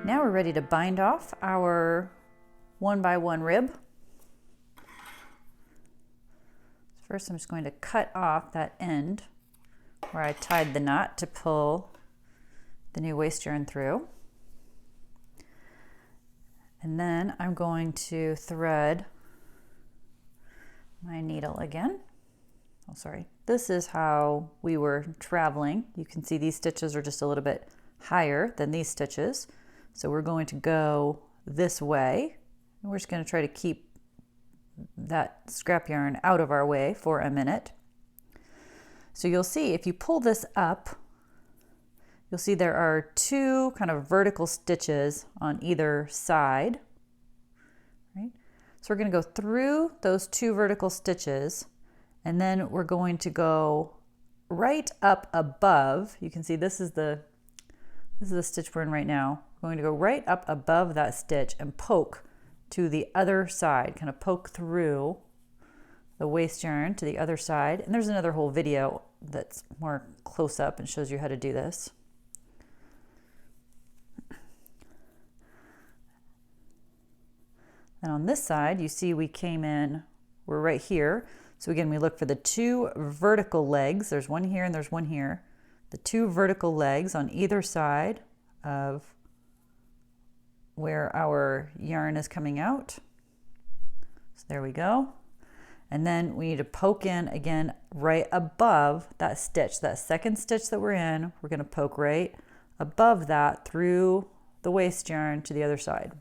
Now we're ready to bind off our 1x1 rib. First, I'm just going to cut off that end where I tied the knot to pull the new waist yarn through. And then I'm going to thread my needle again. Oh, sorry. This is how we were traveling. You can see these stitches are just a little bit higher than these stitches. So we're going to go this way. And we're just going to try to keep that scrap yarn out of our way for a minute. So you'll see if you pull this up, you'll see there are two kind of vertical stitches on either side, right? So we're going to go through those two vertical stitches, and then we're going to go right up above. You can see this is the stitch we're in right now. We're going to go right up above that stitch and poke to the other side, kind of poke through the waist yarn to the other side. And there's another whole video that's more close up and shows you how to do this. And on this side, you see we came in, we're right here. So again, we look for the two vertical legs. There's one here and there's one here. The two vertical legs on either side of where our yarn is coming out. So there we go. And then we need to poke in again right above that stitch, that second stitch that we're in. We're going to poke right above that through the waist yarn to the other side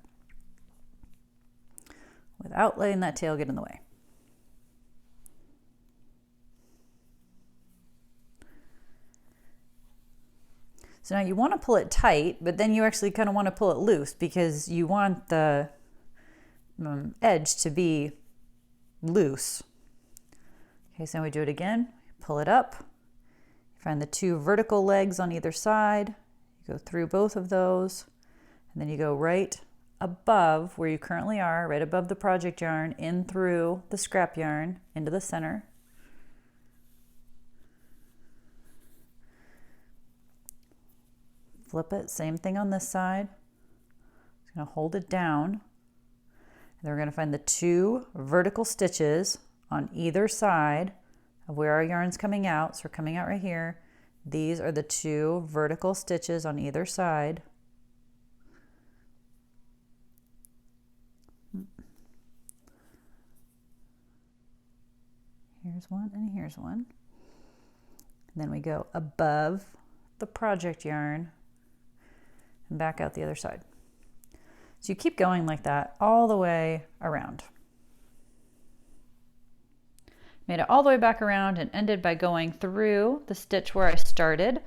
without letting that tail get in the way. So now you want to pull it tight, but then you actually kind of want to pull it loose because you want the edge to be loose. Okay, so now we do it again. Pull it up. Find the two vertical legs on either side. You go through both of those, and then you go right above where you currently are, right above the project yarn, in through the scrap yarn into the center. Flip it, same thing on this side. Just going to hold it down. And then we're going to find the two vertical stitches on either side of where our yarn's coming out. So we're coming out right here. These are the two vertical stitches on either side. Here's one and here's one. And then we go above the project yarn and back out the other side. So you keep going like that all the way around. Made it all the way back around and ended by going through the stitch where I started.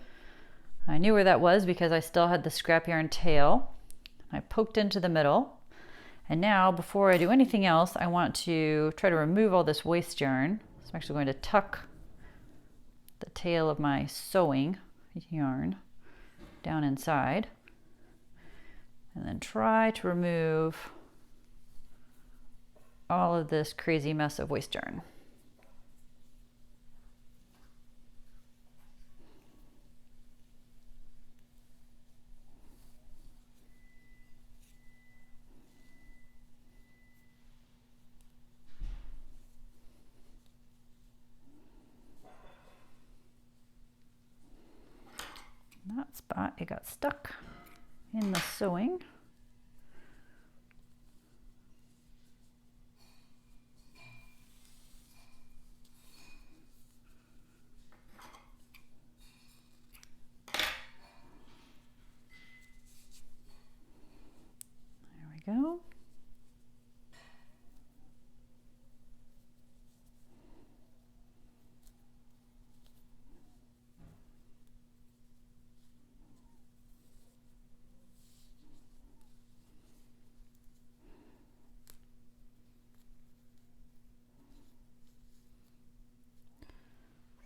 I knew where that was because I still had the scrap yarn tail. I poked into the middle. And now, before I do anything else, I want to try to remove all this waist yarn. So I'm actually going to tuck the tail of my sewing yarn down inside. And then try to remove all of this crazy mess of waist yarn. In that spot, it got stuck in the sewing. There we go.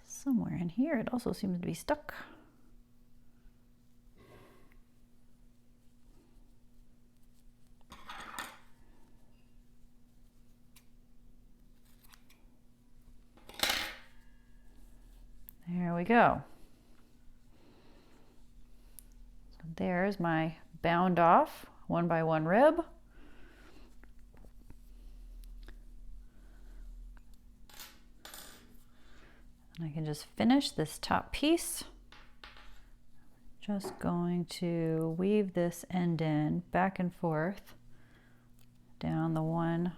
Somewhere in here it also seems to be stuck. There we go. there's my bound off 1x1 rib. And I can just finish this top piece. Just going to weave this end in back and forth down the one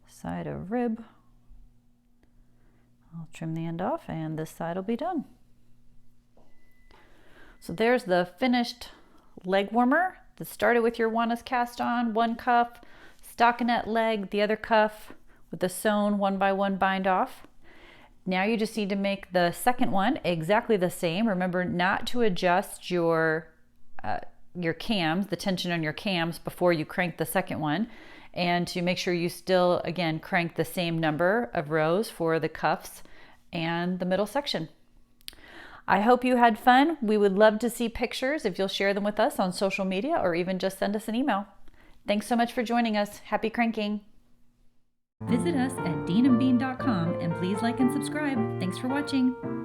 side of rib. I'll trim the end off and this side will be done. So there's the finished leg warmer that started with your Juanas cast on, one cuff, stockinette leg, the other cuff with the sewn 1x1 bind off. Now you just need to make the second one exactly the same. Remember not to adjust your cams, the tension on your cams before you crank the second one, and to make sure you still, again, crank the same number of rows for the cuffs and the middle section. I hope you had fun. We would love to see pictures if you'll share them with us on social media or even just send us an email. Thanks so much for joining us. Happy cranking. Visit us at deanandbean.com and please like and subscribe. Thanks for watching.